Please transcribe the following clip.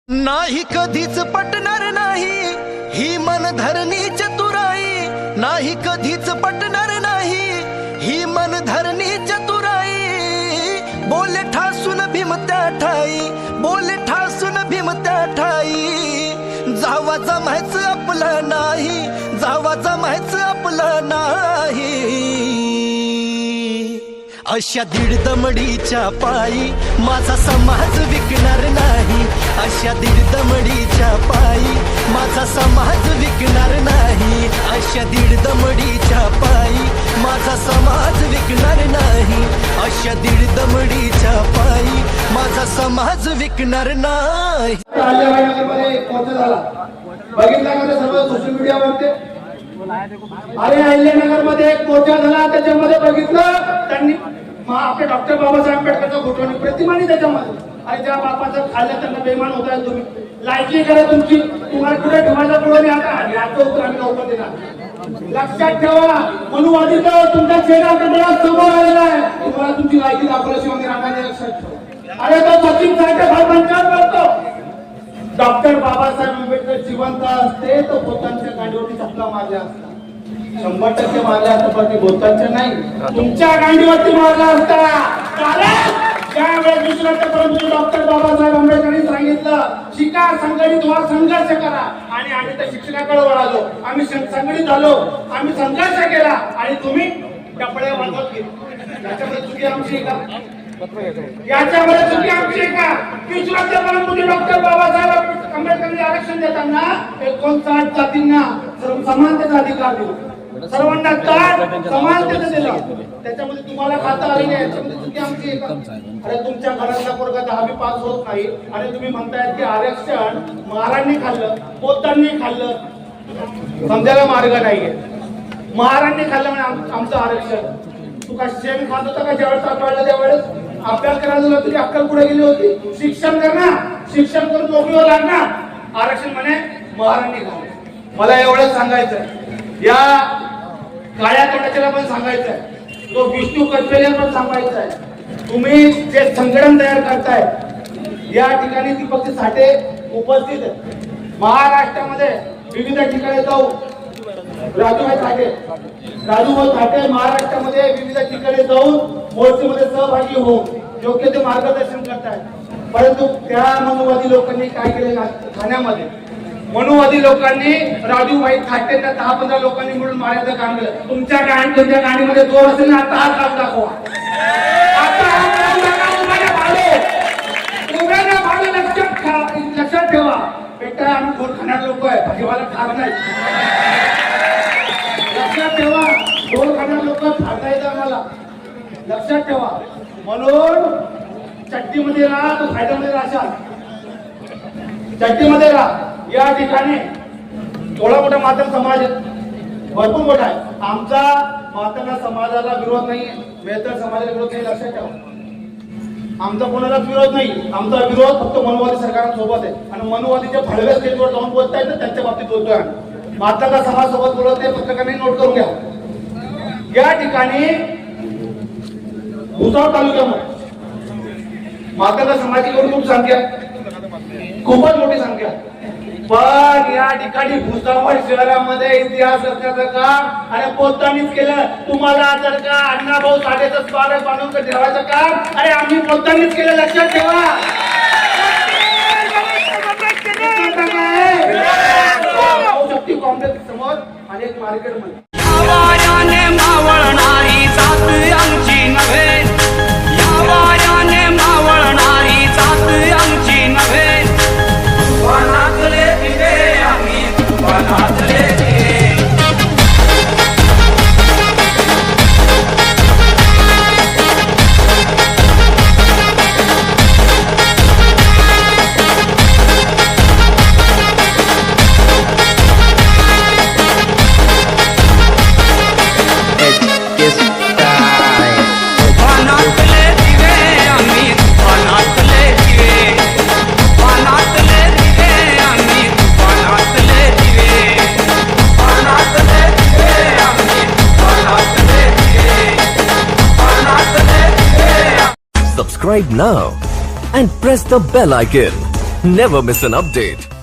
नाही कधीच पटणार नाही ही मनधरणी चतुराई, नाही कधीच पटणार नाही ही मनधरणी चतुराई। बोले ठासून भीमत्या ठाई, बोले ठासून भीमत्या ठाई। जावा जमायचं आपलं नाही, जावा जमायचं आपलं नाही। अशा दीड दमडीच्या पायी माझा समाज विकणार नाही, अशा दीड दमडीच्या पायी माझा समाज विकणार नाही, अशा दीड दमडीच्या पायी माझा समाज विकणार नाही, अशा दीड दमडीच्या पायी माझा समाज विकणार नाही। बघितला का सर्व सोशल मीडियावरती? अरे अहिल्यानगर मध्ये एक मोर्चा झाला, त्याच्यामध्ये बघितलं त्यांनी आपल्या डॉक्टर बाबासाहेब आंबेडकरचा फोटो आणि प्रतिमानी त्याच्यामध्ये। आणि त्या बापाचं खाल्लं त्यांना बेमान होताय तुम्ही, लायकी करा तुमची, तुम्हाला कुठे ठेवायचा पुढे आता आम्ही लवकर देणार। लक्षात ठेवा, मनुवादी तुमच्या चेहरा कंटाळा समोर आलेला आहे, तुम्हाला तुमची लायकी दाखवल्याशिवाय मी राहणार नाही। लक्षात ठेवा। अरे तो सचिन साठे फार पंचायत करतो। डॉक्टर बाबासाहेब आंबेडकर जिवंत असते तर बोतांच्या गाडीवरती चपला मारल्या असता, 100% मारल्या असता, पण ते बोतांच्या नाही तुमच्या गाडीवरती मारला असता। त्यावेळेस दुसऱ्यापर्यंत डॉक्टर बाबासाहेब आंबेडकरांनी सांगितलं शिका, संघटित व्हा, संघर्ष करा। आणि आम्ही त्या शिक्षणाकडे वळालो, आम्ही संघटित झालो, आम्ही संघर्ष केला आणि तुम्ही कपडे वाजवत गेले। याच्यामध्ये चुकी आमची का? याच्यामध्ये चुकी आमची का? दुसऱ्यापर्यंत डॉक्टर बाबासाहेब आंबेडकरांनी आरक्षण देताना 59 जातींना समानतेचा अधिकार दिला, सर्वांना समानतेचं दिलं, त्याच्यामध्ये तुम्हाला खाता आली नाही, याच्यामध्ये चुकी आमची आहे का? अरे तुमच्या घरातला पोरगा 10वी पास होत नाही आणि तुम्ही म्हणतायत की आरक्षण महाराजांनी खाल्लं, पोतांनी खाल्लं, समजायला मार्ग नाहीये। महाराजांनी खाल्लं म्हणजे आमचं आरक्षण। तू का शेण खात होता का ज्यावेळेस सापडला त्यावेळेस? अभ्यास करायला तुझी अक्कल कुठे गेली होती? शिक्षण कर ना, शिक्षण करून नोकरीवर लागणार। आरक्षण म्हणे महाराजांनी खाल्लं। मला एवढंच सांगायचंय, या काळ्या तोंडाच्याला पण सांगायचंय, तो विष्णू कचपेल्या पण सांगायचंय, तुम्ही जे संघटन तयार करताय या ठिकाणी दीपक साठे उपस्थित आहेत। महाराष्ट्रामध्ये विविध ठिकाणी जाऊ राजूभाई साठे महाराष्ट्रामध्ये विविध ठिकाणी जाऊन मोर्चेमध्ये सहभागी होऊन योग्य ते मार्गदर्शन करतायत। परंतु त्या मनुवादी लोकांनी काय केले ठाण्यामध्ये? मनुवादी लोकांनी राजूभाई साठेंना 10-15 लोकांनी मिळून मारायचं काम केलं। तुमच्या गाडीमध्ये जोर असेल ना, आता हा काम दाखवा, आता हा काम दाखवा। लक्षात ठेवा बेटा, आम्ही गोड खाणार लोक आहे, भाजीवाला खात नाही। लक्षात ठेवा, गोड खाणार लोक खाता येतं आम्हाला, लक्षात ठेवा। म्हणून चट्टीमध्ये राहा, तो फायद्यामध्ये राहशाल, चट्टीमध्ये राहा। या ठिकाणी थोडा मोठा मातंग समाज भरपूर मोठा आहे। आमचा मातंग समाजाला विरोध नाही, मेहतर समाजाला विरोध नाही, लक्षात ठेवा। आमचा कोणालाच विरोध नाही, आमचा विरोध फक्त मनुवादी सरकारांसोबत आहे। आणि मनुवादीच्या भडव्या स्टेजवर जाऊन बोलतायत ना, त्यांच्या बाबतीत बोलतोय आम्ही। मातंग समाज सोबत बोलत नाही, पत्रकारांनी नोट करून घ्या। या ठिकाणी भुसावळ तालुक्यामध्ये मातंग समाजाची खूप संख्या, खूपच मोठी संख्या। पण या ठिकाणी भुसावळ शहरामध्ये इतिहास रचण्याचं काम आणि पोतांनीच केलं। तुम्हाला जर का अण्णाभाऊ साठेचं स्मारक बांधून ठेवायचं काम अरे आम्ही पोतांनीच केलं, लक्षात ठेवा। शक्ती कॉम्प्लेक्स समोर अनेक मार्केटमध्ये मावळणारी जात आमची नव्हे, या वाऱ्याने मावळणारी जात आमची नव्हे। वनातले दिवे आम्ही वनातले Subscribe now and press the bell icon. never miss an update.